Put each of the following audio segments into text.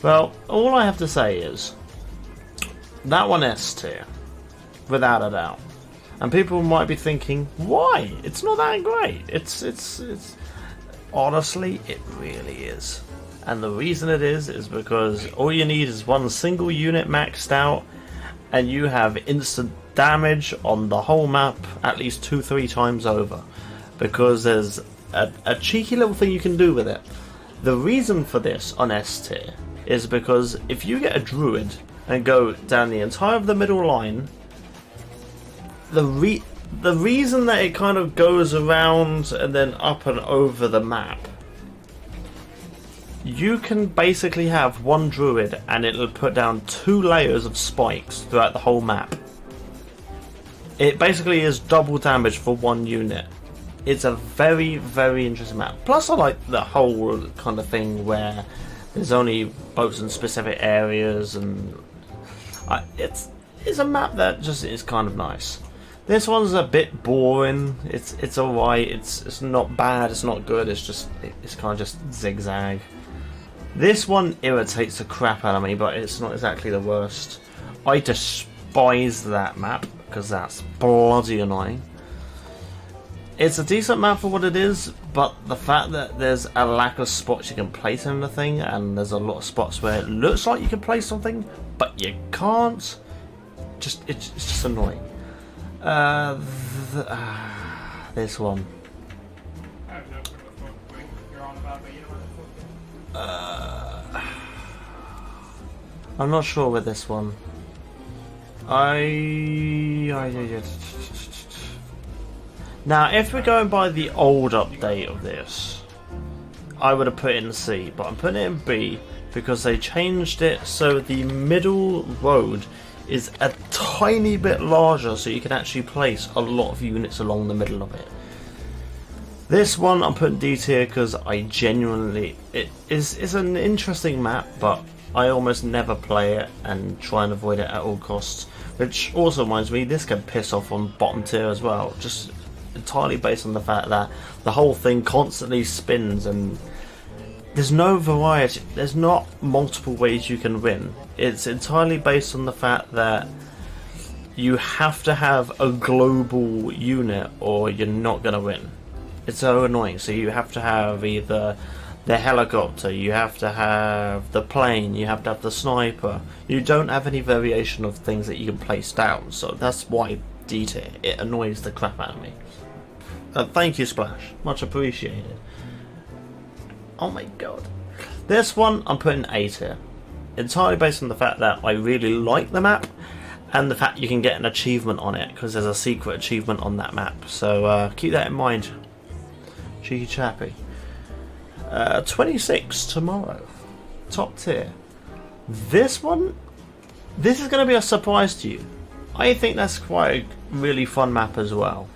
Well, all I have to say is that one S tier, without a doubt. And people might be thinking, why? It's not that great. It's honestly, it really is. And the reason it is because all you need is one single unit maxed out, and you have instant damage on the whole map at least 2-3 times over. Because there's a cheeky little thing you can do with it. The reason for this on S tier is because if you get a druid and go down the entire of the middle line, the reason that it kind of goes around and then up and over the map, you can basically have one druid and it'll put down 2 layers of spikes throughout the whole map. It basically is double damage for one unit. It's a very, very interesting map. Plus I like the whole kind of thing where there's only boats in specific areas, and it's a map that just is kind of nice. This one's a bit boring. It's alright. It's not bad. It's not good. It's kind of just zigzag. This one irritates the crap out of me, but it's not exactly the worst. I despise that map because that's bloody annoying. It's a decent map for what it is, but the fact that there's a lack of spots you can place anything, and there's a lot of spots where it looks like you can place something, but you can't. It's just annoying. This one. I'm not sure with this one. Now, if we're going by the old update of this, I would have put it in C, but I'm putting it in B because they changed it so the middle road is a tiny bit larger, so you can actually place a lot of units along the middle of it. This one I'm putting D tier because I genuinely, it's an interesting map, but I almost never play it and try and avoid it at all costs. Which also reminds me, this can piss off on bottom tier as well, just entirely based on the fact that the whole thing constantly spins and there's no variety. There's not multiple ways you can win. It's entirely based on the fact that you have to have a global unit or you're not going to win. It's so annoying. So you have to have either the helicopter, you have to have the plane, you have to have the sniper. You don't have any variation of things that you can place down. So that's why D tier. It annoys the crap out of me. Thank you, Splash. Much appreciated. Oh my god. This one I'm putting A tier. Entirely based on the fact that I really like the map and the fact you can get an achievement on it because there's a secret achievement on that map. So keep that in mind. Cheeky chappy. 26 tomorrow. Top tier. This one, this is going to be a surprise to you. I think that's quite a really fun map as well.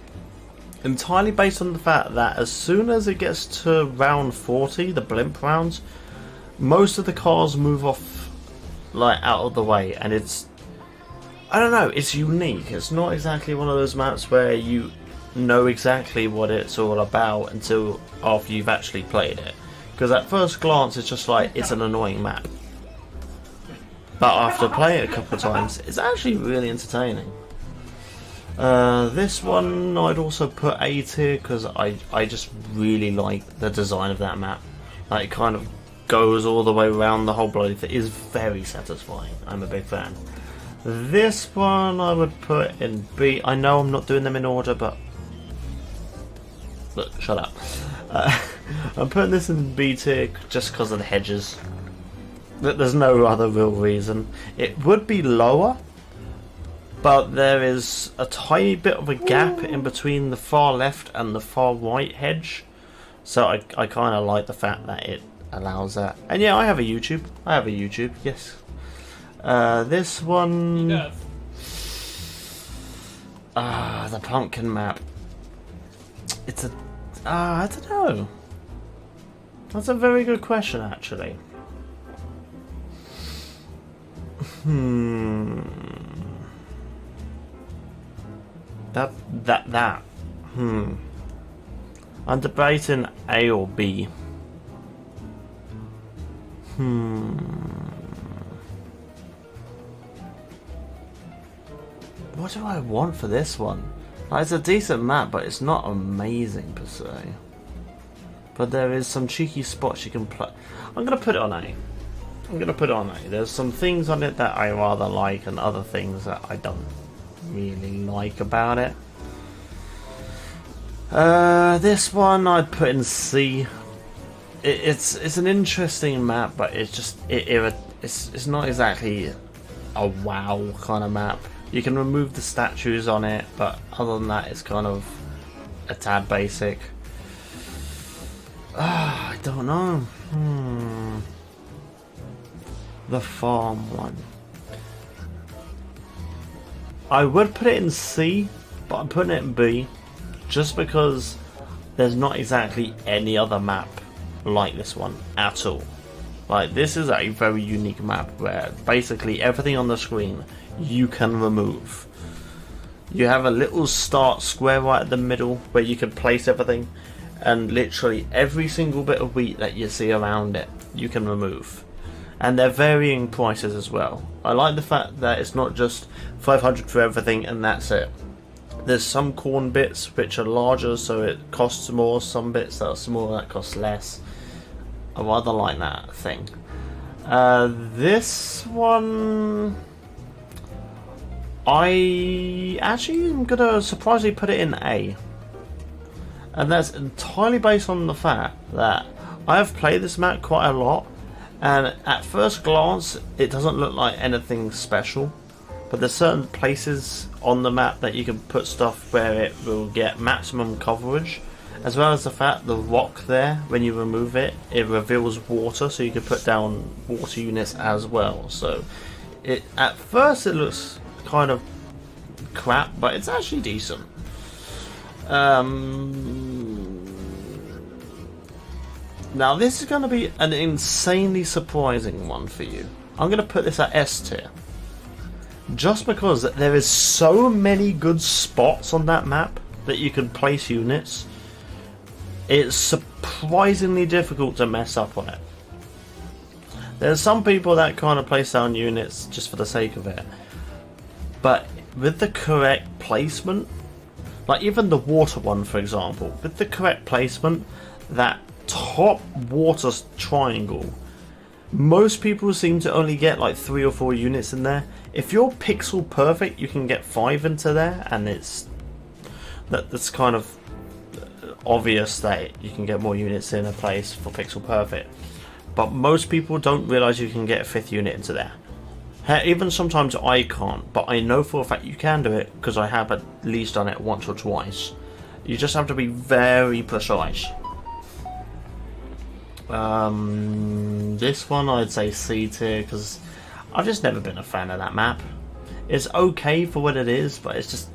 Entirely based on the fact that as soon as it gets to round 40, the blimp rounds, most of the cars move off like out of the way, and it's, I don't know, it's unique. It's not exactly one of those maps where you know exactly what it's all about until after you've actually played it, because at first glance it's just like it's an annoying map, but after playing it a couple of times it's actually really entertaining. This one I'd also put A tier because I just really like the design of that map. Like, it kind of goes all the way around the whole bloody thing. It is very satisfying. I'm a big fan. This one I would put in B. I know I'm not doing them in order, but look, shut up. I'm putting this in B tier just because of the hedges. There's no other real reason. It would be lower, but there is a tiny bit of a gap in between the far left and the far right hedge, so I kind of like the fact that it allows that. And yeah, I have a YouTube. Yes. This one, He does. the pumpkin map. It's a, I don't know. That's a very good question, actually. I'm debating A or B. What do I want for this one? Like, it's a decent map, but it's not amazing per se. But there is some cheeky spots you can play. I'm going to put it on A. I'm going to put it on A. There's some things on it that I rather like and other things that I don't really like about it. This one I'd put in C. It's an interesting map, but it's just it's not exactly a wow kind of map. You can remove the statues on it, but other than that, it's kind of a tad basic. I don't know. The farm one. I would put it in C, but I'm putting it in B, just because there's not exactly any other map like this one at all. Like, this is a very unique map where basically everything on the screen you can remove. You have a little start square right at the middle where you can place everything, and literally every single bit of wheat that you see around it you can remove, and they're varying prices as well. I like the fact that it's not just 500 for everything and that's it. There's some corn bits which are larger, so it costs more, some bits that are smaller that cost less. I rather like that thing. This one, I actually am going to surprisingly put it in A. And that's entirely based on the fact that I have played this map quite a lot, and at first glance it doesn't look like anything special, but there's certain places on the map that you can put stuff where it will get maximum coverage, as well as the fact the rock there, when you remove it, it reveals water, so you can put down water units as well. So at first it looks kind of crap, but it's actually decent. Now this is going to be an insanely surprising one for you. I'm going to put this at S tier, just because there is so many good spots on that map that you can place units. It's surprisingly difficult to mess up on it. There's some people that kind of place down units just for the sake of it, but with the correct placement, like even the water one for example, with the correct placement, that top water triangle, most people seem to only get like 3 or 4 units in there. If you're pixel perfect, you can get 5 into there, and that's kind of obvious that you can get more units in a place for pixel perfect. But most people don't realize you can get a 5th unit into there. Even sometimes I can't, but I know for a fact you can do it because I have at least done it once or twice. You just have to be very precise. This one I'd say C tier, because I've just never been a fan of that map. It's okay for what it is, but it's just,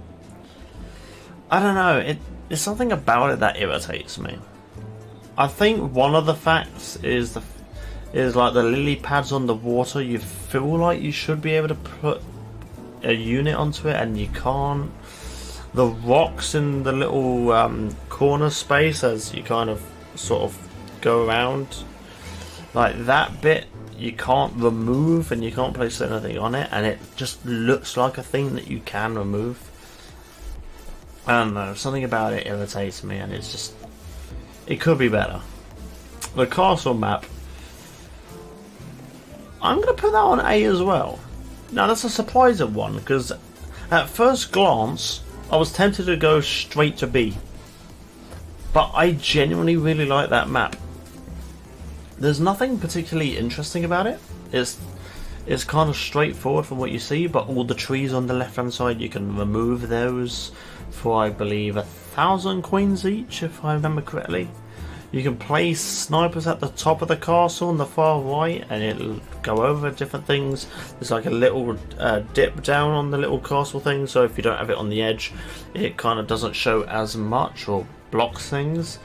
I don't know, there's something about it that irritates me. I think one of the facts is like the lily pads on the water. You feel like you should be able to put a unit onto it and you can't. The rocks in the little corner space as you kind of sort of go around, like that bit you can't remove and you can't place anything on it, and it just looks like a thing that you can remove. I don't know, something about it irritates me, and it's just, it could be better. The castle map, I'm going to put that on A as well. Now that's a surprising one, because at first glance I was tempted to go straight to B, but I genuinely really like that map. There's nothing particularly interesting about it. It's kind of straightforward from what you see, but all the trees on the left hand side, you can remove those for I believe 1,000 coins each, if I remember correctly. You can place snipers at the top of the castle on the far right, and it'll go over different things. There's like a little dip down on the little castle thing, so if you don't have it on the edge, it kind of doesn't show as much or blocks things.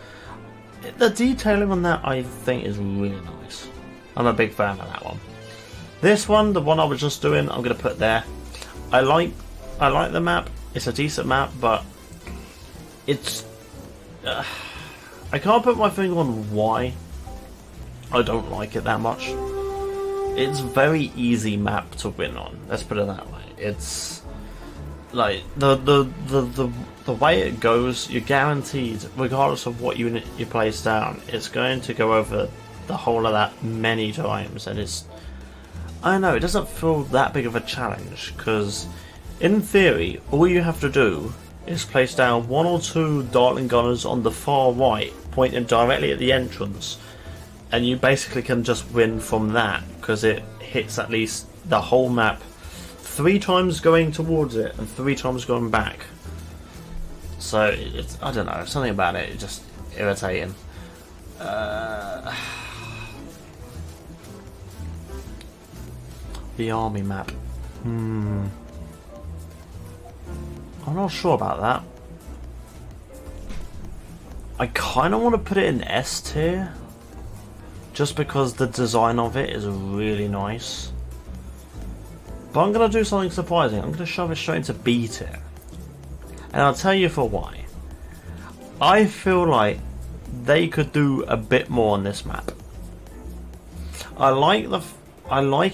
The detailing on that I think is really nice. I'm a big fan of that one. This one, the one I was just doing, I'm going to put there. I like the map. It's a decent map, but it's I can't put my finger on why I don't like it that much. it's very easy map to win on. Let's put it that way. It's like the way it goes, you're guaranteed, regardless of what unit you place down, it's going to go over the whole of that many times, and it's, I don't know, it doesn't feel that big of a challenge, because in theory all you have to do is place down 1 or 2 Dartling Gunners on the far right pointing directly at the entrance, and you basically can just win from that, because it hits at least the whole map 3 times going towards it and 3 times going back. So it's, I don't know, something about it, it's just irritating. The army map. I'm not sure about that. I kind of want to put it in S tier, just because the design of it is really nice. But I'm going to do something surprising. I'm going to shove it straight into B tier. And I'll tell you for why. I feel like they could do a bit more on this map. I like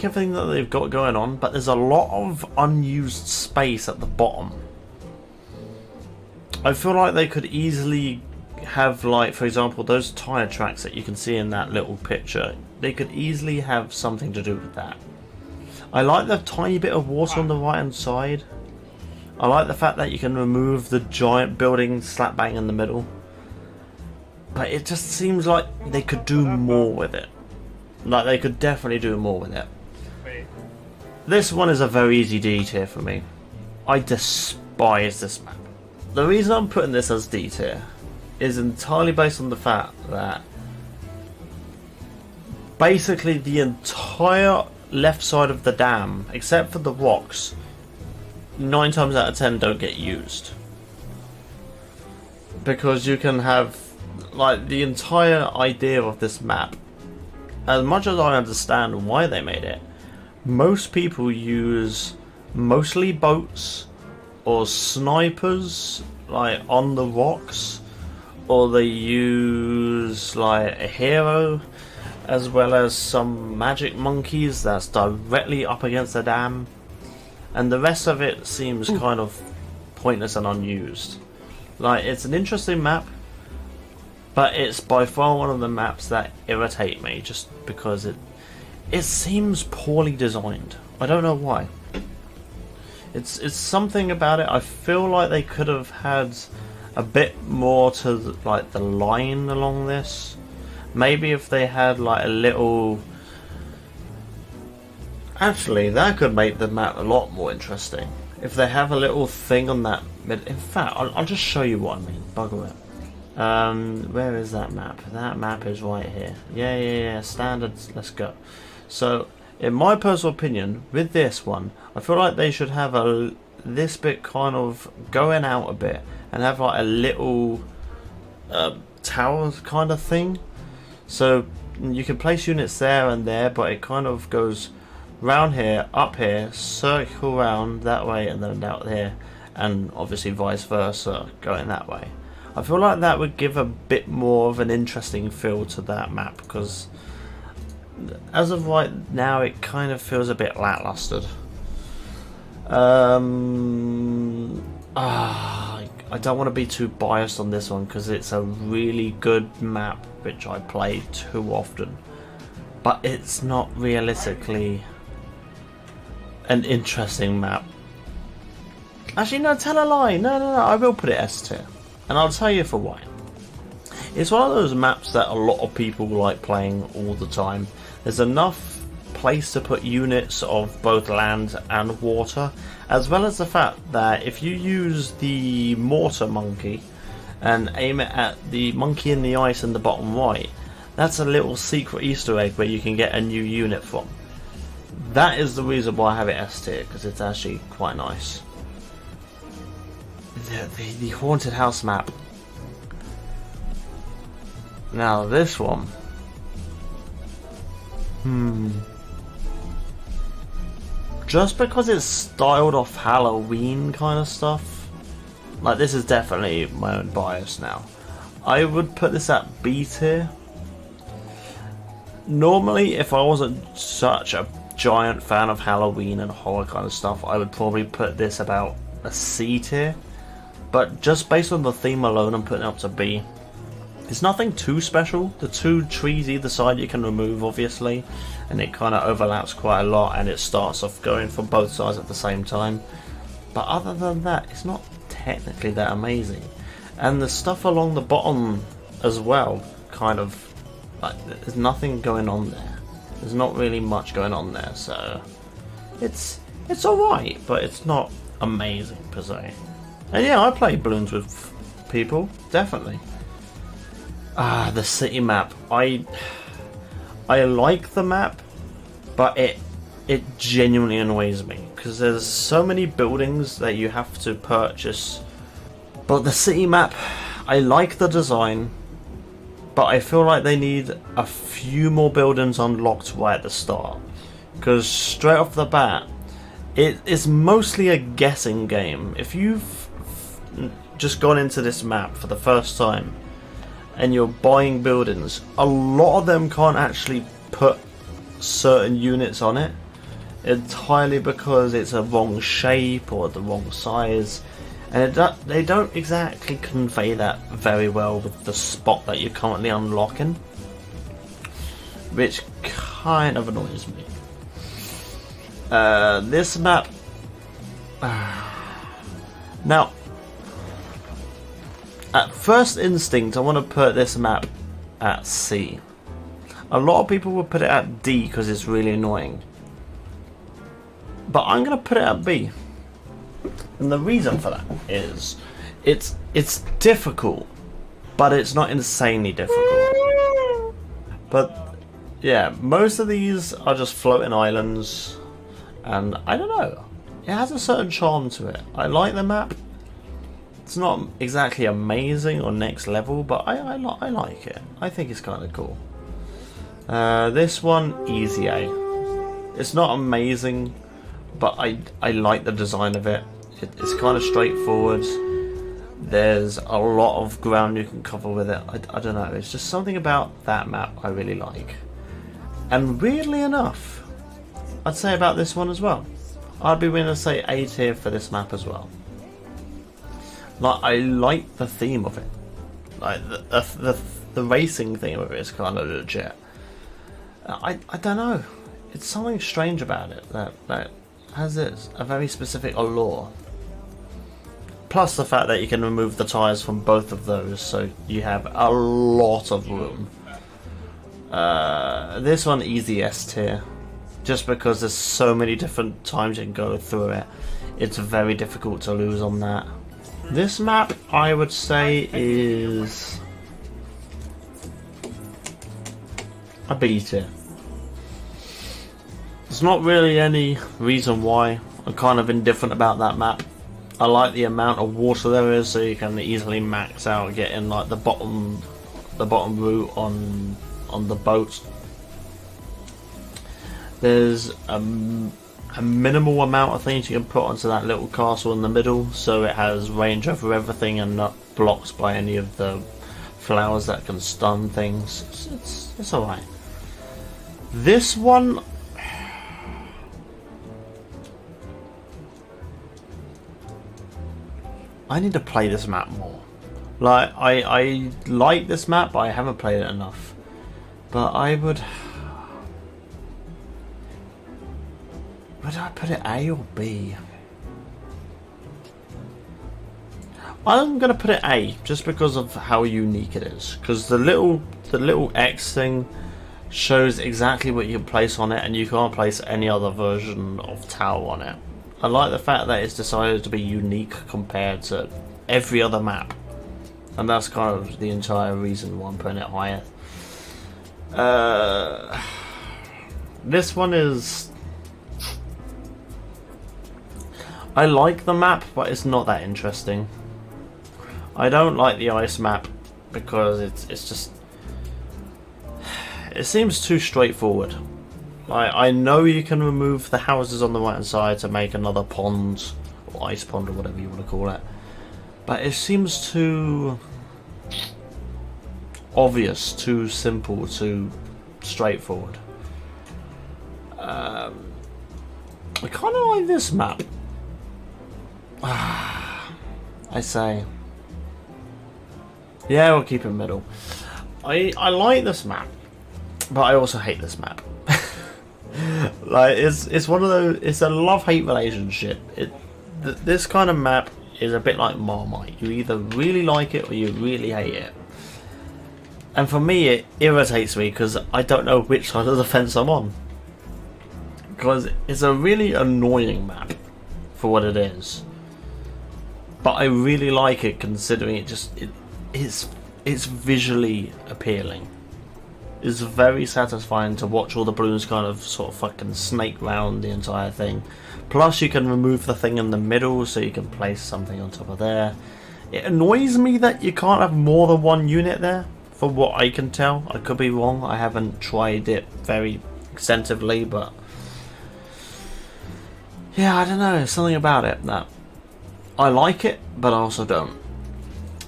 everything that they've got going on, but there's a lot of unused space at the bottom. I feel like they could easily have, like, for example, those tire tracks that you can see in that little picture. They could easily have something to do with that. I like the tiny bit of water on the right hand side. I like the fact that you can remove the giant building slap bang in the middle. But it just seems like they could do more with it. Like, they could definitely do more with it. This one is a very easy D tier for me. I despise this map. The reason I'm putting this as D tier is entirely based on the fact that basically the entire left side of the dam, except for the rocks, 9 times out of 10 don't get used. Because you can have, like, the entire idea of this map, as much as I understand why they made it, most people use mostly boats or snipers, like, on the rocks, or they use, like, a hero, as well as some magic monkeys that's directly up against the dam, and the rest of it seems kind of pointless and unused. Like, it's an interesting map, but it's by far one of the maps that irritate me, just because it seems poorly designed. I don't know why. It's something about it. I feel like they could have had a bit more to like the line along this. Maybe if they had like a little. Actually, that could make the map a lot more interesting. If they have a little thing on that mid. In fact, I'll just show you what I mean. Bugger it. Where is that map? That map is right here. Yeah. Standards. Let's go. So, in my personal opinion, with this one, I feel like they should have this bit kind of going out a bit and have like a little tower kind of thing. So you can place units there and there, but it kind of goes round here, up here, circle round that way, and then out here, and obviously vice versa, going that way. I feel like that would give a bit more of an interesting feel to that map, because as of right now it kind of feels a bit lackluster. I don't want to be too biased on this one because it's a really good map which I play too often, but it's not realistically an interesting map. Actually, no, tell a lie. No, I will put it S tier, and I'll tell you for why. It's one of those maps that a lot of people like playing all the time. There's enough place to put units of both land and water, as well as the fact that if you use the mortar monkey and aim it at the monkey in the ice in the bottom right, that's a little secret Easter egg where you can get a new unit from. That is the reason why I have it S tier, because it's actually quite nice. The haunted house map. Now this one. Just because it's styled off Halloween kind of stuff, like, this is definitely my own bias now, I would put this at B tier. Normally, if I wasn't such a giant fan of Halloween and horror kind of stuff, I would probably put this about a C tier. But just based on the theme alone, I'm putting it up to B. It's nothing too special. The two trees either side you can remove, obviously, and it kind of overlaps quite a lot, and it starts off going from both sides at the same time. But other than that, it's not technically that amazing. And the stuff along the bottom as well, kind of, like, there's nothing going on there. There's not really much going on there, so it's alright, but it's not amazing per se. And yeah, I play Bloons with people, definitely. The city map. I like the map, but it genuinely annoys me because there's so many buildings that you have to purchase. But the city map, I like the design, but I feel like they need a few more buildings unlocked right at the start. Because straight off the bat, it is mostly a guessing game. If you've just gone into this map for the first time and you're buying buildings, a lot of them can't actually put certain units on it entirely because it's a wrong shape or the wrong size, and they don't exactly convey that very well with the spot that you're currently unlocking, which kind of annoys me. This map now, at first instinct, I want to put this map at C. A lot of people would put it at D because it's really annoying. But I'm going to put it at B. And the reason for that is it's difficult, but it's not insanely difficult. But yeah, most of these are just floating islands, and I don't know. It has a certain charm to it. I like the map. It's not exactly amazing or next level, but I like it. I think it's kind of cool. This one, easy A. It's not amazing, but I like the design of it. It's kind of straightforward. There's a lot of ground you can cover with it. I don't know. It's just something about that map I really like. And weirdly enough, I'd say about this one as well. I'd be willing to say A tier for this map as well. Like, I like the theme of it. Like the racing theme of it is kind of legit. I don't know. It's something strange about it that has a very specific allure. Plus the fact that you can remove the tyres from both of those, so you have a lot of room. This one, easy S tier. Just because there's so many different times you can go through it. It's very difficult to lose on that. This map, I would say, is a B tier. There's not really any reason why. I'm kind of indifferent about that map. I like the amount of water there is, so you can easily max out getting like the bottom route on the boat. There's a minimal amount of things you can put onto that little castle in the middle, so it has range over everything and not blocked by any of the flowers that can stun things. It's alright. This one, I need to play this map more. Like, I like this map, but I haven't played it enough. But would I put it A or B? I'm gonna put it A just because of how unique it is. Because the little X thing shows exactly what you can place on it, and you can't place any other version of tower on it. I like the fact that it's decided to be unique compared to every other map, and that's kind of the entire reason why I'm putting it higher. This one is, I like the map, but it's not that interesting. I don't like the ice map because it's just, it seems too straightforward. I know you can remove the houses on the right hand side to make another pond, or ice pond, or whatever you want to call it, but it seems too obvious, too simple, too straightforward. I kind of like this map. I say, yeah, we'll keep it middle. I like this map, but I also hate this map. Like it's one of those. It's a love-hate relationship. This kind of map is a bit like Marmite. You either really like it or you really hate it. And for me, it irritates me because I don't know which side of the fence I'm on. Because it's a really annoying map for what it is. But I really like it considering it's visually appealing. It's very satisfying to watch all the balloons kind of sort of fucking snake round the entire thing. Plus you can remove the thing in the middle so you can place something on top of there. It annoys me that you can't have more than one unit there, from what I can tell. I could be wrong, I haven't tried it very extensively, but yeah, I don't know, there's something about it that I like it, but I also don't.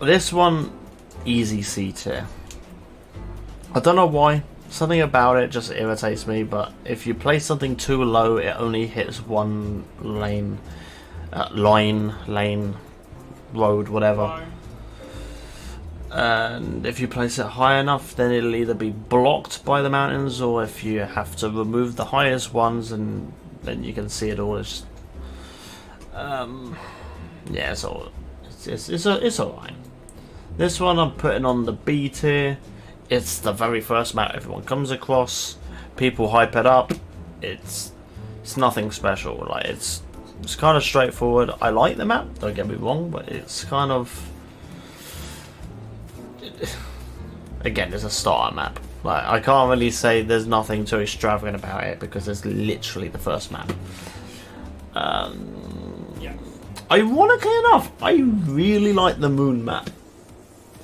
This one, easy C tier. I don't know why, something about it just irritates me, but if you place something too low, it only hits one lane, lane, road, whatever. And if you place it high enough, then it'll either be blocked by the mountains, or if you have to remove the highest ones, and then you can see it all. It's just, yeah, it's alright. This one I'm putting on the B tier. It's the very first map everyone comes across. People hype it up. It's nothing special. Like it's kind of straightforward. I like the map, don't get me wrong, but it's kind of, again, it's a starter map. Like I can't really say there's nothing too extravagant about it because it's literally the first map. Yeah. Ironically enough, I really like the moon map,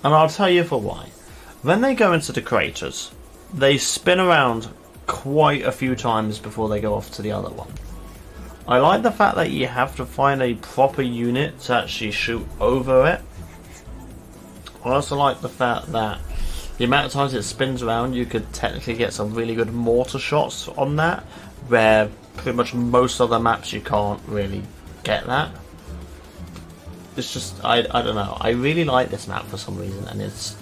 and I'll tell you for why. When they go into the craters, they spin around quite a few times before they go off to the other one. I like the fact that you have to find a proper unit to actually shoot over it. I also like the fact that the amount of times it spins around, you could technically get some really good mortar shots on that, where pretty much most other maps you can't really get that. It's just, I don't know, I really like this map for some reason, and it's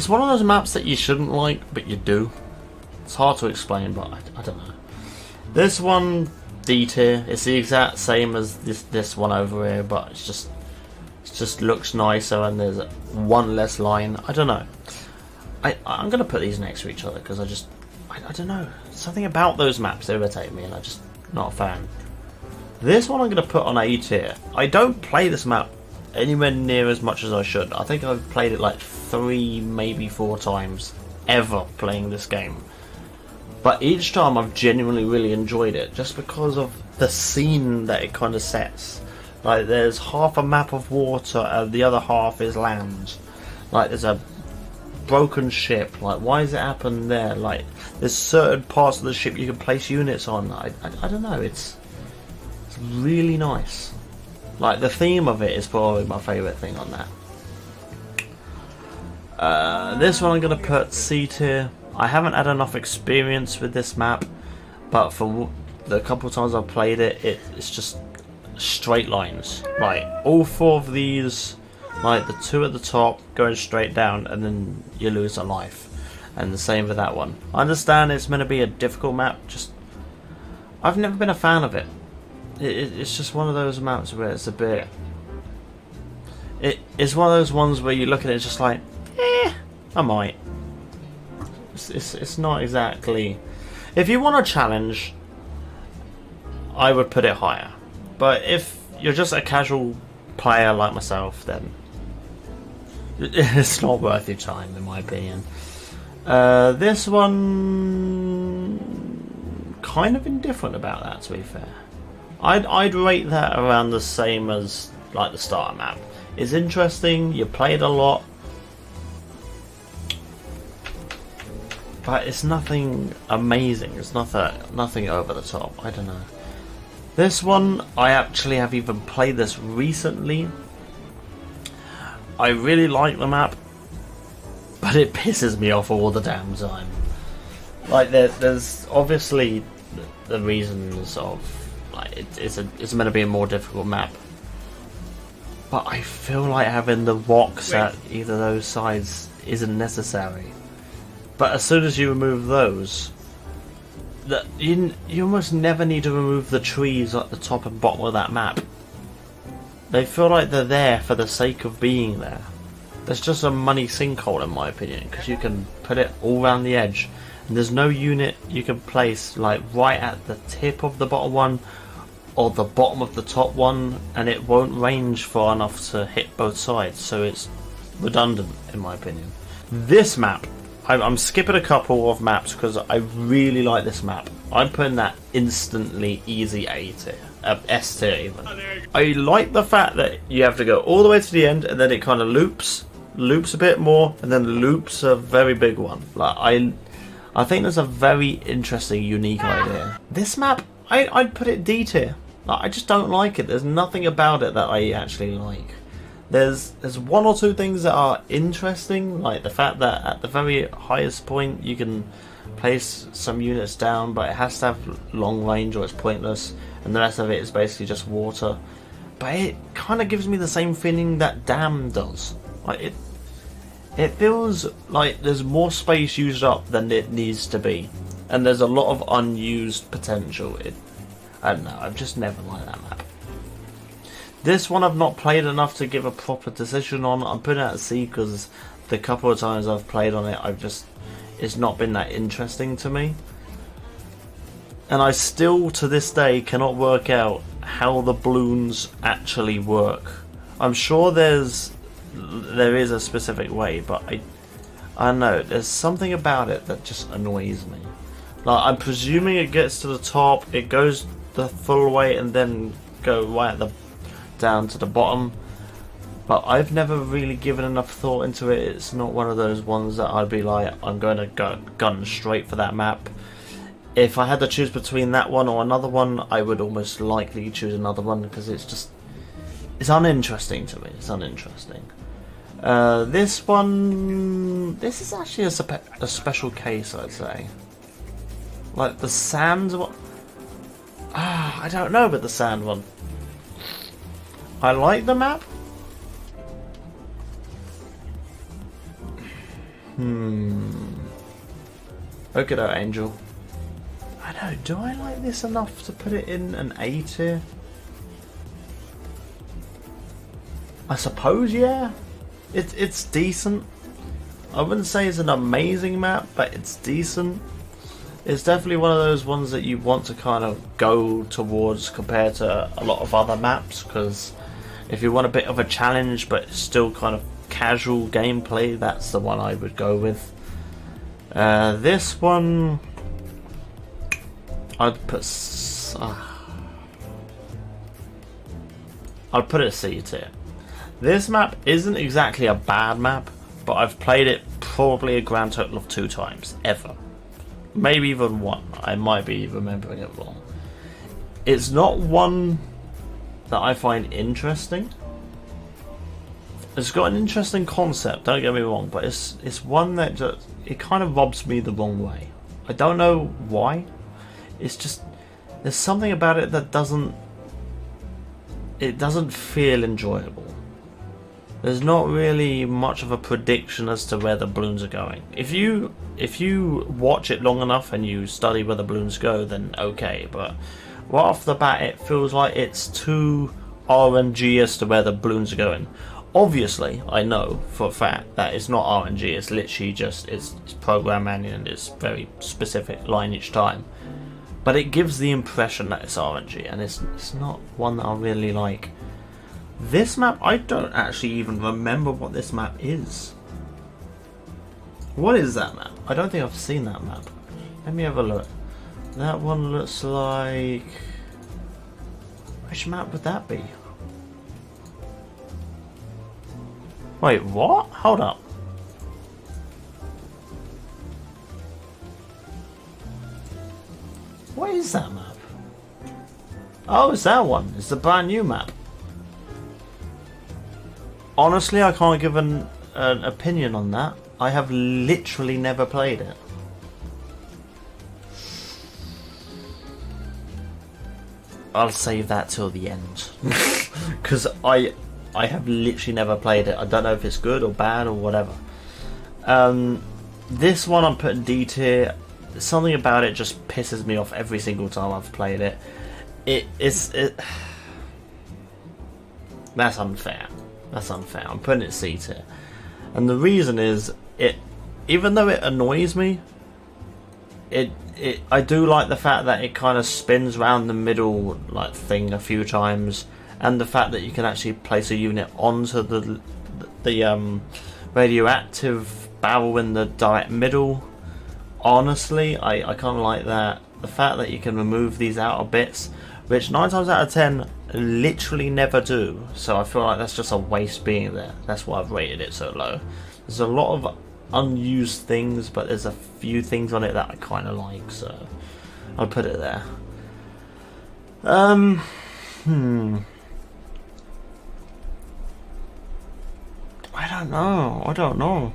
one of those maps that you shouldn't like, but you do. It's hard to explain, but I don't know. This one, D tier, it's the exact same as this one over here, but it just looks nicer, and there's one less line. I don't know. I'm gonna put these next to each other because I don't know. Something about those maps irritate me, and I'm just not a fan. This one I'm gonna put on A tier. I don't play this map anywhere near as much as I should. I think I've played it like 3, maybe 4 times ever playing this game. But each time I've genuinely really enjoyed it, just because of the scene that it kind of sets. Like there's half a map of water and the other half is land. Like there's a broken ship. Like why does it happen there? Like there's certain parts of the ship you can place units on. I don't know, it's really nice. Like the theme of it is probably my favourite thing on that. This one I'm going to put C tier. I haven't had enough experience with this map, but for the couple of times I've played it, it's just straight lines. Like all 4 of these, like the 2 at the top going straight down, and then you lose a life. And the same with that one. I understand it's meant to be a difficult map, just I've never been a fan of it. It's just one of those maps where it's a bit... It's one of those ones where you look at it just like, I might. It's not exactly... If you want a challenge, I would put it higher. But if you're just a casual player like myself, then it's not worth your time, in my opinion. This one... kind of indifferent about that, to be fair. I'd rate that around the same as like the starter map. It's interesting, you play it a lot, but it's nothing amazing. It's nothing over the top. I don't know. This one, I actually have even played this recently. I really like the map, but it pisses me off all the damn time. Like there's obviously the reasons of like it's meant to be a more difficult map, but I feel like having the rocks at either of those sides isn't necessary. But as soon as you remove those, you almost never need to remove the trees at the top and bottom of that map. They feel like they're there for the sake of being there. There's just a money sinkhole in my opinion, because you can put it all around the edge, and there's no unit you can place like right at the tip of the bottom one or the bottom of the top one, and it won't range far enough to hit both sides, so it's redundant in my opinion. This map, I'm skipping a couple of maps because I really like this map. I'm putting that instantly easy A tier. S tier even. I like the fact that you have to go all the way to the end and then it kind of loops a bit more and then loops a very big one. Like I think that's a very interesting, unique idea. This map, I'd put it D tier. Like, I just don't like it. There's nothing about it that I actually like. There's one or two things that are interesting, like the fact that at the very highest point you can place some units down, but it has to have long range or it's pointless, and the rest of it is basically just water. But it kind of gives me the same feeling that Dam does. Like it feels like there's more space used up than it needs to be, and there's a lot of unused potential. I don't know, I've just never liked that map. This one I've not played enough to give a proper decision on. I'm putting it at C because the couple of times I've played on it, it's not been that interesting to me. And I still, to this day, cannot work out how the Bloons actually work. I'm sure there is a specific way, but I don't know, there's something about it that just annoys me. Like, I'm presuming it gets to the top, it goes the full way, and then go right at the down to the bottom, but I've never really given enough thought into it. It's not one of those ones that I'd be like, I'm going to go gun straight for that map. If I had to choose between that one or another one, I would almost likely choose another one because it's uninteresting to me. It's uninteresting. This one, this is actually a special case, I'd say. Like the sand one, I don't know about the sand one. I like the map. Okay though, Angel. I don't know, do I like this enough to put it in an A tier? I suppose, yeah. It's decent. I wouldn't say it's an amazing map, but it's decent. It's definitely one of those ones that you want to kind of go towards compared to a lot of other maps, because if you want a bit of a challenge but still kind of casual gameplay, that's the one I would go with. This one I'd put it a C tier. This map isn't exactly a bad map, but I've played it probably a grand total of 2 times ever. Maybe even 1. I might be remembering it wrong. It's not one that I find interesting. It's got an interesting concept, don't get me wrong, but it's one that just, it kind of rubs me the wrong way. I don't know why. It's just, there's something about it that doesn't feel enjoyable. There's not really much of a prediction as to where the Bloons are going. If you watch it long enough and you study where the Bloons go, then okay, but right off the bat it feels like it's too RNG as to where the Bloons are going. Obviously, I know for a fact that it's not RNG, it's literally just it's program manual and it's very specific line each time. But it gives the impression that it's RNG, and it's not one that I really like. This map, I don't actually even remember what this map is. What is that map? I don't think I've seen that map. Let me have a look. That one looks like... Which map would that be? Wait, what? Hold up. What is that map? Oh, it's that one. It's the brand new map. Honestly, I can't give an opinion on that. I have literally never played it. I'll save that till the end. Because I have literally never played it. I don't know if it's good or bad or whatever. This one I'm putting D tier. Something about it just pisses me off every single time I've played it. That's unfair. That's unfair. I'm putting it C tier. And the reason is, even though it annoys me, I do like the fact that it kind of spins around the middle like thing a few times, and the fact that you can actually place a unit onto the radioactive barrel in the direct middle. Honestly, I kind of like that. The fact that you can remove these outer bits, which 9 times out of 10 literally never do, so I feel like that's just a waste being there. That's why I've rated it so low. There's a lot of unused things, but there's a few things on it that I kind of like, so I'll put it there. I don't know.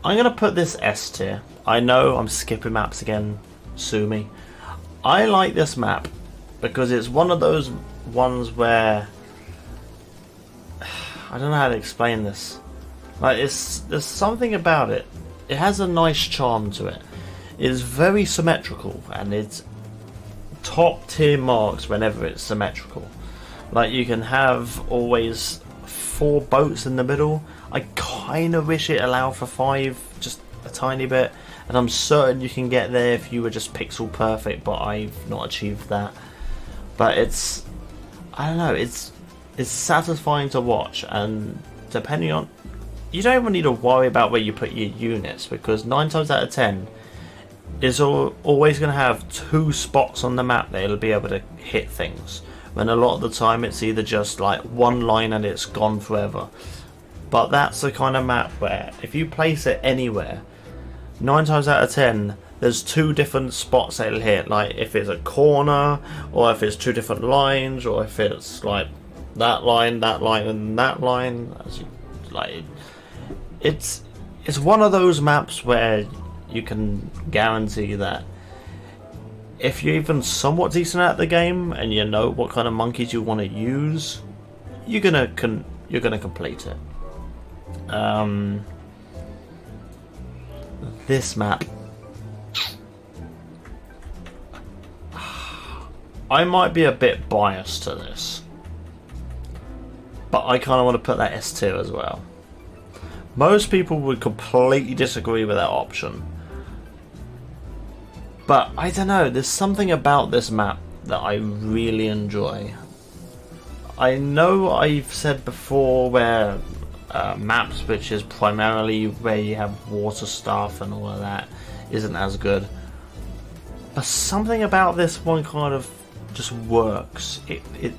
I'm gonna put this S tier. I know I'm skipping maps again, sue me. I like this map because it's one of those ones where I don't know how to explain this. Like, there's something about it. It has a nice charm to it. It's very symmetrical, and it's top tier marks whenever it's symmetrical. Like, you can have always 4 boats in the middle. I kind of wish it allowed for 5, just a tiny bit. And I'm certain you can get there if you were just pixel perfect, but I've not achieved that. But it's, I don't know, it's satisfying to watch, and depending on, you don't even need to worry about where you put your units, because 9 times out of 10 is always going to have 2 spots on the map that it'll be able to hit things, when a lot of the time it's either just like 1 line and it's gone forever. But that's the kind of map where if you place it anywhere, 9 times out of 10 there's 2 different spots that it'll hit. Like if it's a corner, or if it's 2 different lines, or if it's like that line, and that line. As you, like, it's one of those maps where you can guarantee that if you're even somewhat decent at the game and you know what kind of monkeys you want to use, you're gonna complete it. This map, I might be a bit biased to this, but I kind of want to put that S tier as well. Most people would completely disagree with that option, but I don't know, there's something about this map that I really enjoy. I know I've said before where maps which is primarily where you have water stuff and all of that isn't as good, but something about this one kind of just works.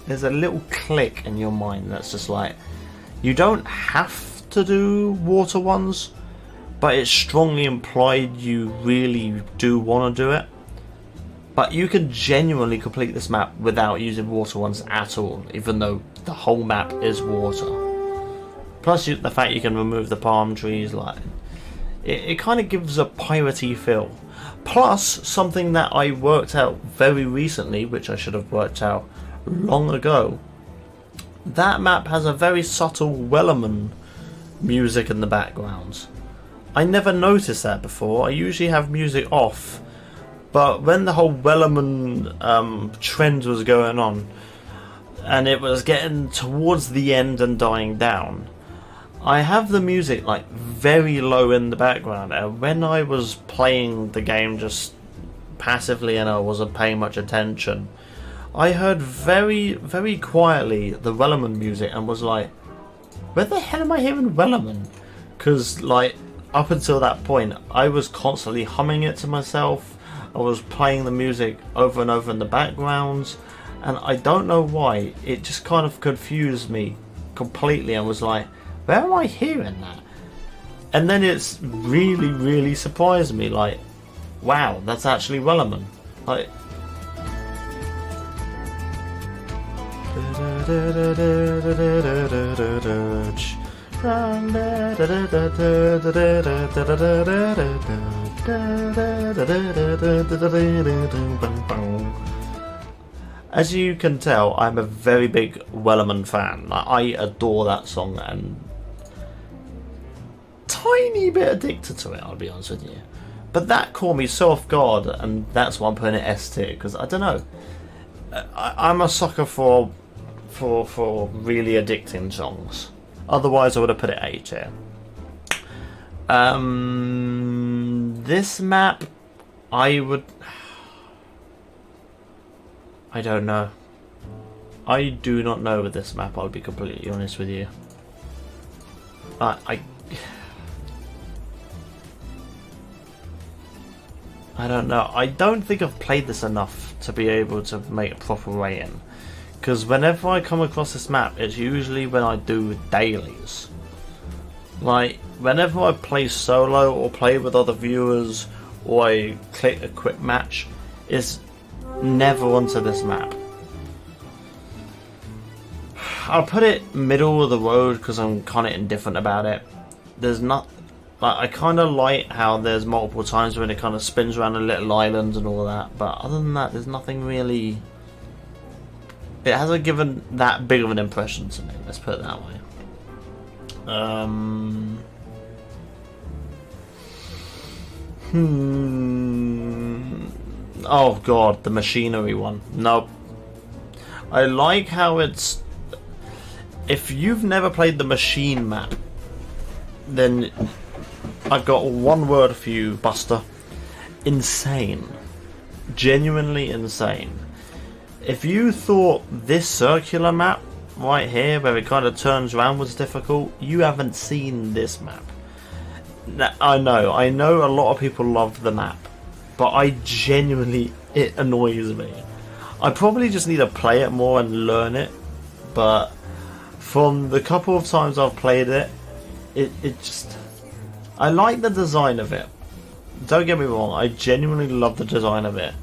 There's a little click in your mind that's just like, you don't have to do water ones, but it's strongly implied you really do want to do it. But you can genuinely complete this map without using water ones at all, even though the whole map is water. Plus the fact you can remove the palm trees, like it kind of gives a piratey feel. Plus something that I worked out very recently, which I should have worked out long ago. That map has a very subtle Wellerman music in the background. I never noticed that before. I usually have music off, but when the whole Wellerman trend was going on, and it was getting towards the end and dying down, I have the music like very low in the background, and when I was playing the game just passively and I wasn't paying much attention, I heard very, very quietly the Wellerman music and was like, where the hell am I hearing Wellerman? Because like up until that point I was constantly humming it to myself. I was playing the music over and over in the background, and I don't know why, it just kind of confused me completely and was like, where am I hearing that? And then it's really, really surprised me, like, wow, that's actually Wellerman. Like, As you can tell, I'm a very big Wellerman fan. Like, I adore that song and tiny bit addicted to it, I'll be honest with you. But that caught me so off guard, and that's why I'm putting it S tier, because I don't know. I'm a sucker for really addicting songs. Otherwise, I would have put it A tier. This map, I don't know. I do not know with this map, I'll be completely honest with you. I don't know. I don't think I've played this enough to be able to make a proper rating. Because whenever I come across this map, it's usually when I do dailies. Like, whenever I play solo or play with other viewers, or I click a quick match, it's never onto this map. I'll put it middle of the road because I'm kind of indifferent about it. There's not... Like, I kind of like how there's multiple times when it kind of spins around a little island and all that, but other than that, there's nothing really... It hasn't given that big of an impression to me, let's put it that way. Oh god, the machinery one. Nope. I like how it's... If you've never played the machine map, then... I've got one word for you, Buster. Insane. Genuinely insane. If you thought this circular map right here, where it kind of turns around, was difficult, you haven't seen this map. Now, I know a lot of people love the map, but I genuinely, it annoys me. I probably just need to play it more and learn it, but from the couple of times I've played it, it just... I like the design of it. Don't get me wrong, I genuinely love the design of it.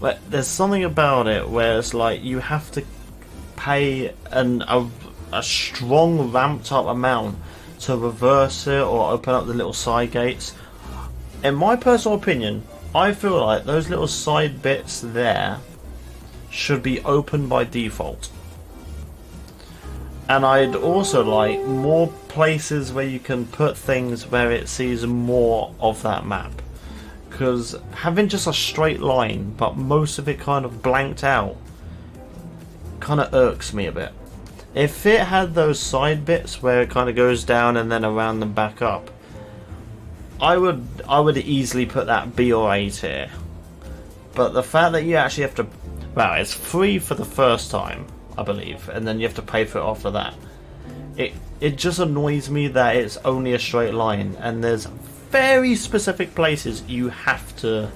But there's something about it where it's like you have to pay a strong ramped up amount to reverse it or open up the little side gates. In my personal opinion, I feel like those little side bits there should be open by default. And I'd also like more places where you can put things where it sees more of that map. Because having just a straight line, but most of it kind of blanked out, kind of irks me a bit. If it had those side bits where it kind of goes down and then around and back up, I would easily put that B or A tier. But the fact that you actually have to... Well, it's free for the first time, I believe, and then you have to pay for it after that. It just annoys me that it's only a straight line, and there's very specific places you have to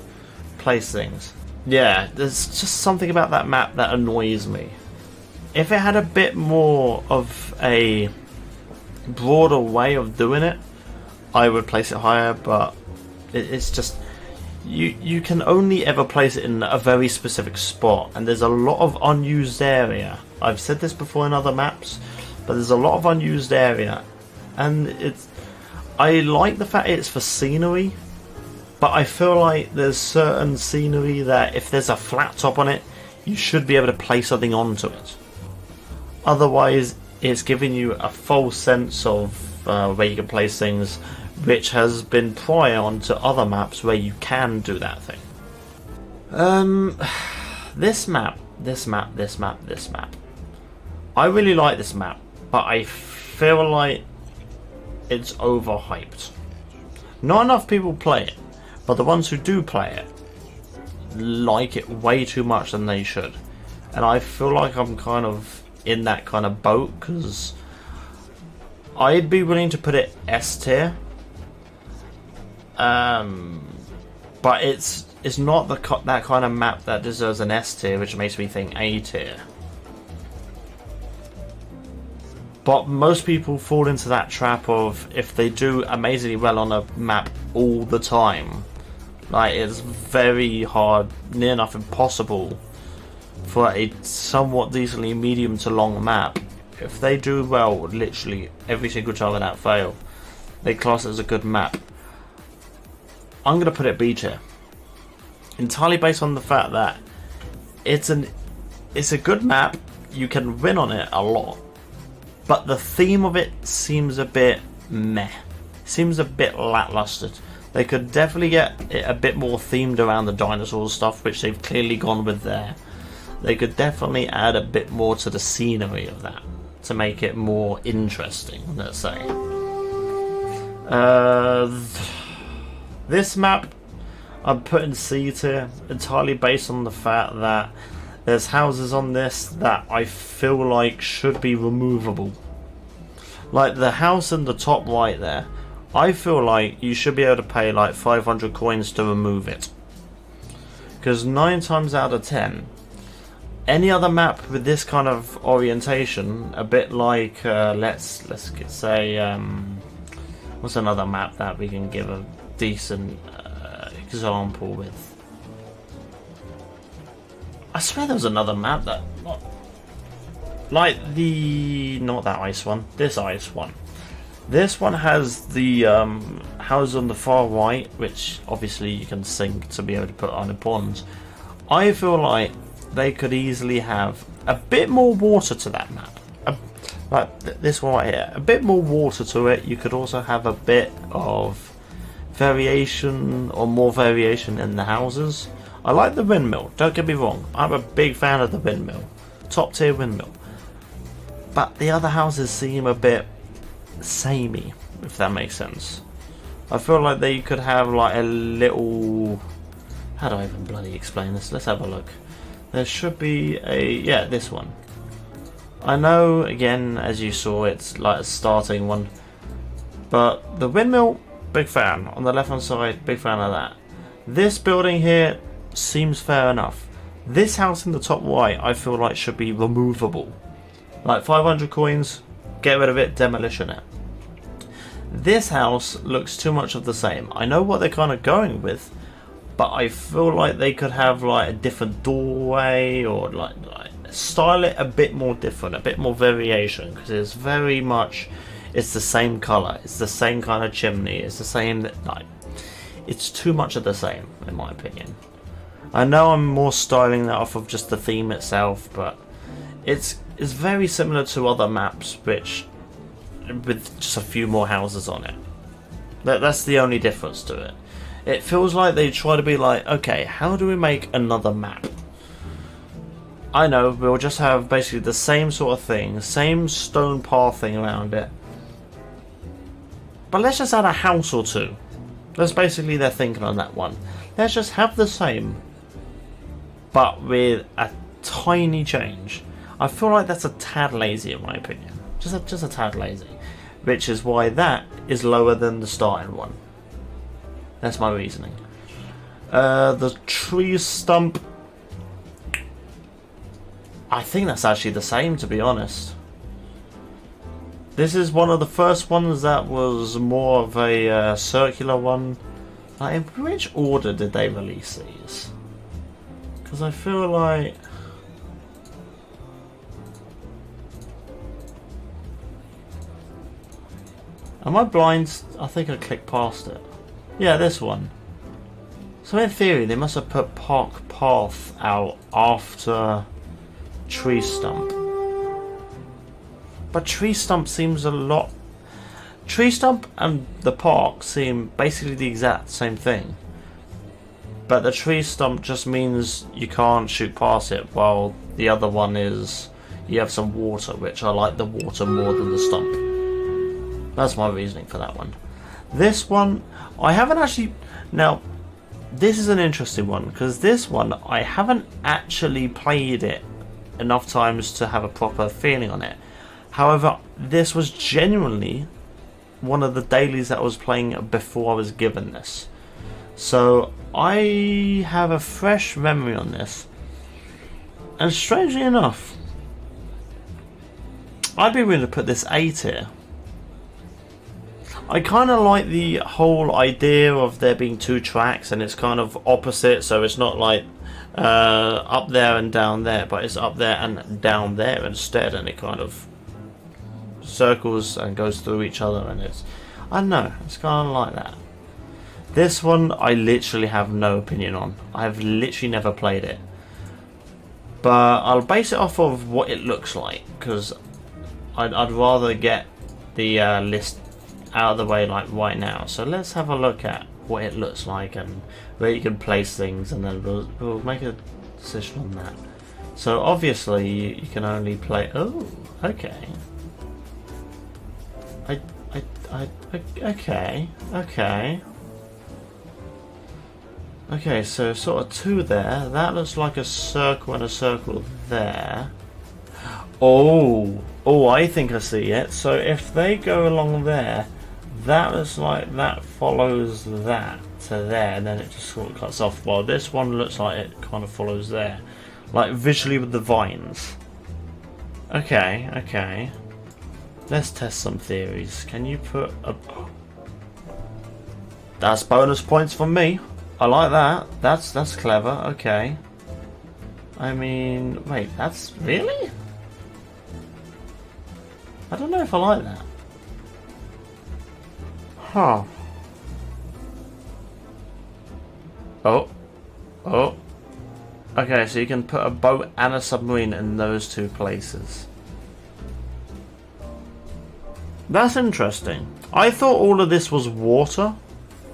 place things. Yeah, there's just something about that map that annoys me. If it had a bit more of a broader way of doing it, I would place it higher, but it's just... You can only ever place it in a very specific spot, and there's a lot of unused area. I've said this before in other maps, but there's a lot of unused area, and it's... I like the fact it's for scenery, but I feel like there's certain scenery that if there's a flat top on it, you should be able to place something onto it. Otherwise, it's giving you a false sense of where you can place things, which has been prior onto other maps where you can do that thing. This map. I really like this map, but I feel like it's overhyped. Not enough people play it, but the ones who do play it like it way too much than they should. And I feel like I'm kind of in that kind of boat, because I'd be willing to put it S tier. But it's not that kind of map that deserves an S tier, which makes me think A tier. But most people fall into that trap of, if they do amazingly well on a map all the time, like, it's very hard, near enough impossible, for a somewhat decently medium to long map. If they do well literally every single time without fail, they class it as a good map. I'm going to put it B tier. Entirely based on the fact that it's a good map. You can win on it a lot. But the theme of it seems a bit meh. Seems a bit lackluster. They could definitely get it a bit more themed around the dinosaur stuff, which they've clearly gone with there. They could definitely add a bit more to the scenery of that to make it more interesting, let's say. This map I'm putting C tier entirely based on the fact that there's houses on this that I feel like should be removable. Like the house in the top right there, I feel like you should be able to pay like 500 coins to remove it. Because 9 times out of 10, any other map with this kind of orientation, a bit like let's say what's another map that we can give a decent example with? I swear there was another map that, like not that ice one, this ice one. This one has the house on the far right, which obviously you can sink to be able to put on a pond. I feel like they could easily have a bit more water to that map. Like this one right here, a bit more water to it. You could also have a bit of variation or more variation in the houses. I like the windmill, don't get me wrong. I'm a big fan of the windmill. Top tier windmill. But the other houses seem a bit samey, if that makes sense. I feel like they could have like a little... How do I even bloody explain this? Let's have a look. There should be a... Yeah, this one. I know, again, as you saw, it's like a starting one. But the windmill, big fan. On the left hand side, big fan of that. This building here seems fair enough. This house in the top right, I feel like should be removable. Like 500 coins, get rid of it, demolition it. This house looks too much of the same. I know what they're kind of going with, but I feel like they could have like a different doorway or like style it a bit more different, a bit more variation, because it's very much, it's the same color, it's the same kind of chimney, it's the same, like, it's too much of the same in my opinion. I know I'm more styling that off of just the theme itself, but it's very similar to other maps which with just a few more houses on it. That's the only difference to it. It feels like they try to be like, okay, how do we make another map? I know, we'll just have basically the same sort of thing, same stone pathing around it. But let's just add a house or two. That's basically their thinking on that one. Let's just have the same, but with a tiny change. I feel like that's a tad lazy in my opinion. Just a tad lazy. Which is why that is lower than the starting one. That's my reasoning. The tree stump, I think that's actually the same, to be honest. This is one of the first ones that was more of a circular one. Like, in which order did they release these? Because I feel like... Am I blind? I think I clicked past it. Yeah, this one. So in theory, they must have put Park Path out after Tree Stump. But Tree Stump seems a lot... Tree Stump and the park seem basically the exact same thing. But the Tree Stump just means you can't shoot past it, while the other one is you have some water, which I like the water more than the stump. That's my reasoning for that one. This one, I haven't actually... Now, this is an interesting one, because this one, I haven't actually played it enough times to have a proper feeling on it. However, this was genuinely one of the dailies that I was playing before I was given this. So, I have a fresh memory on this. And strangely enough, I'd be willing to put this A tier. I kind of like the whole idea of there being two tracks and it's kind of opposite, so it's not like up there and down there, but it's up there and down there instead, and it kind of circles and goes through each other, and it's, I don't know, it's kind of like that. This one I literally have no opinion on. I've literally never played it. But I'll base it off of what it looks like, because I'd rather get the list out of the way like right now. So let's have a look at what it looks like and where you can place things, and then we'll make a decision on that. So obviously you can only play. Oh, okay. Okay, so sort of two there. That looks like a circle and a circle there. Oh, I think I see it. So if they go along there, that looks like that follows that to there, and then it just sort of cuts off. While this one looks like it kind of follows there, like visually with the vines. Okay. Let's test some theories. Can you put a... That's bonus points for me. I like that. That's clever. Okay. I mean, wait, that's really? I don't know if I like that. Huh. Oh. Okay, so you can put a boat and a submarine in those two places. That's interesting. I thought all of this was water,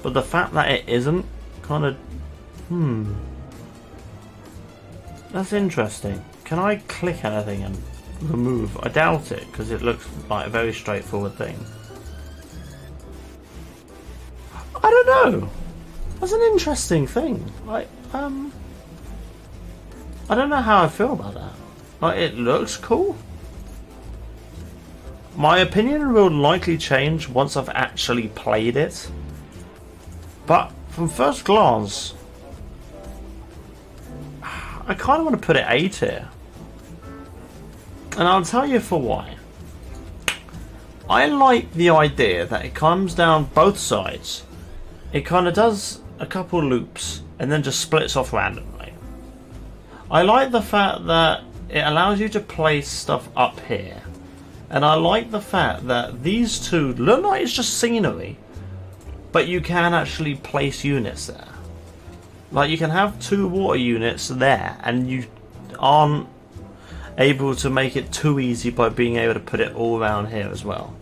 but the fact that it isn't kind of... That's interesting. Can I click anything and remove? I doubt it, because it looks like a very straightforward thing. I don't know. That's an interesting thing. Like, I don't know how I feel about that. Like, it looks cool. My opinion will likely change once I've actually played it. But from first glance, I kind of want to put it A tier. And I'll tell you for why. I like the idea that it comes down both sides. It kind of does a couple loops and then just splits off randomly. I like the fact that it allows you to place stuff up here. And I like the fact that these two look like it's just scenery, but you can actually place units there. Like, you can have two water units there, and you aren't able to make it too easy by being able to put it all around here as well.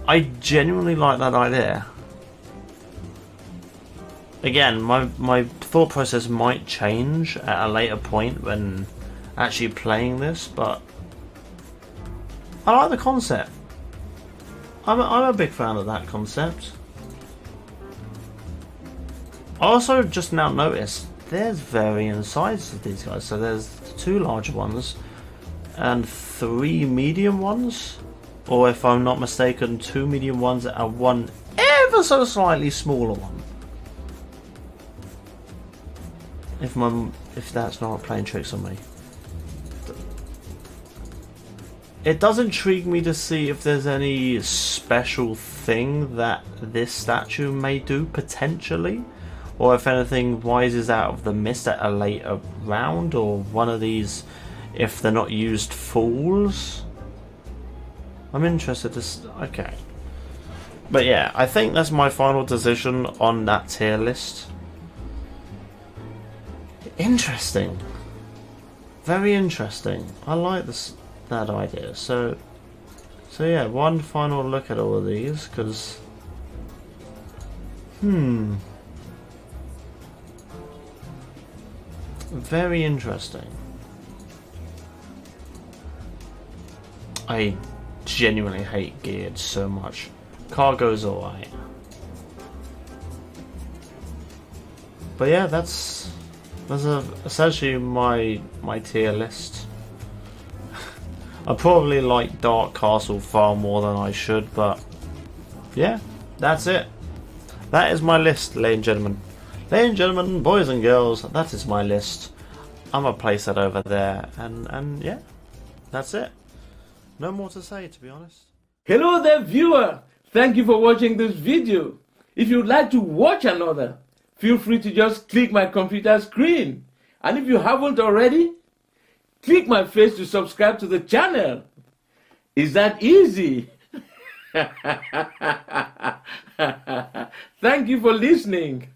I genuinely like that idea. Again, my thought process might change at a later point when actually playing this, but I like the concept. I'm a big fan of that concept. I also just now noticed there's varying sizes of these guys. So there's two larger ones and three medium ones, or if I'm not mistaken, two medium ones and one ever so slightly smaller one. If that's not playing tricks on me. It does intrigue me to see if there's any special thing that this statue may do, potentially. Or if anything rises out of the mist at a later round, or one of these, if they're not used, falls. I'm interested to... Okay. But yeah, I think that's my final decision on that tier list. Interesting. Very interesting. I like that idea. So yeah, one final look at all of these, because very interesting. I genuinely hate geared so much. Cargo's alright. But yeah, that's essentially my tier list. I probably like Dark Castle far more than I should, but yeah, that's it. That is my list, ladies and gentlemen. Ladies and gentlemen, boys and girls, that is my list. I'm gonna place that over there, and yeah, that's it. No more to say, to be honest. Hello there, viewer. Thank you for watching this video. If you'd like to watch another, feel free to just click my computer screen. And if you haven't already, click my face to subscribe to the channel. Is that easy? Thank you for listening.